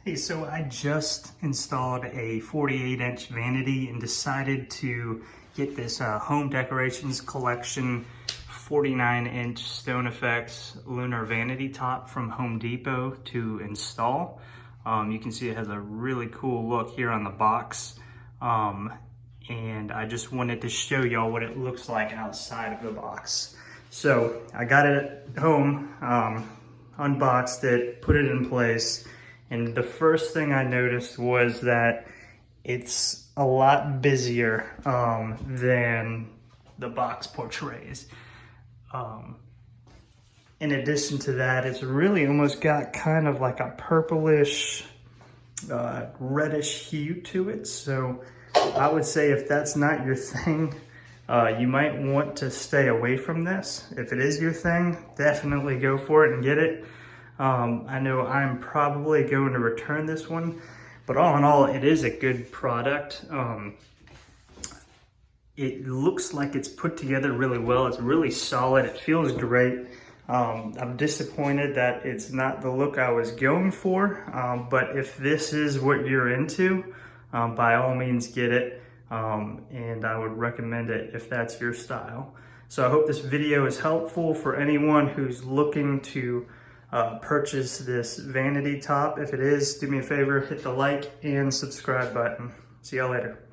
Hey, so I just installed a 48-inch vanity and decided to get this Home Decorations Collection 49-inch Stone Effects Lunar Vanity top from Home Depot to install. You can see it has a really cool look here on the box. And I just wanted to show y'all what it looks like outside of the box. So I got it at home, unboxed it, put it in place. And the first thing I noticed was that it's a lot busier than the box portrays. In addition to that, it's really almost got kind of like a purplish, reddish hue to it. So I would say if that's not your thing, you might want to stay away from this. If it is your thing, definitely go for it and get it. I know I'm probably going to return this one, but all in all, it is a good product. It looks like it's put together really well. It's really solid. It feels great. I'm disappointed that it's not the look I was going for, but if this is what you're into, by all means get it, and I would recommend it if that's your style. So I hope this video is helpful for anyone who's looking to purchase this vanity top. If it is, do me a favor, hit the like and subscribe button. See y'all later.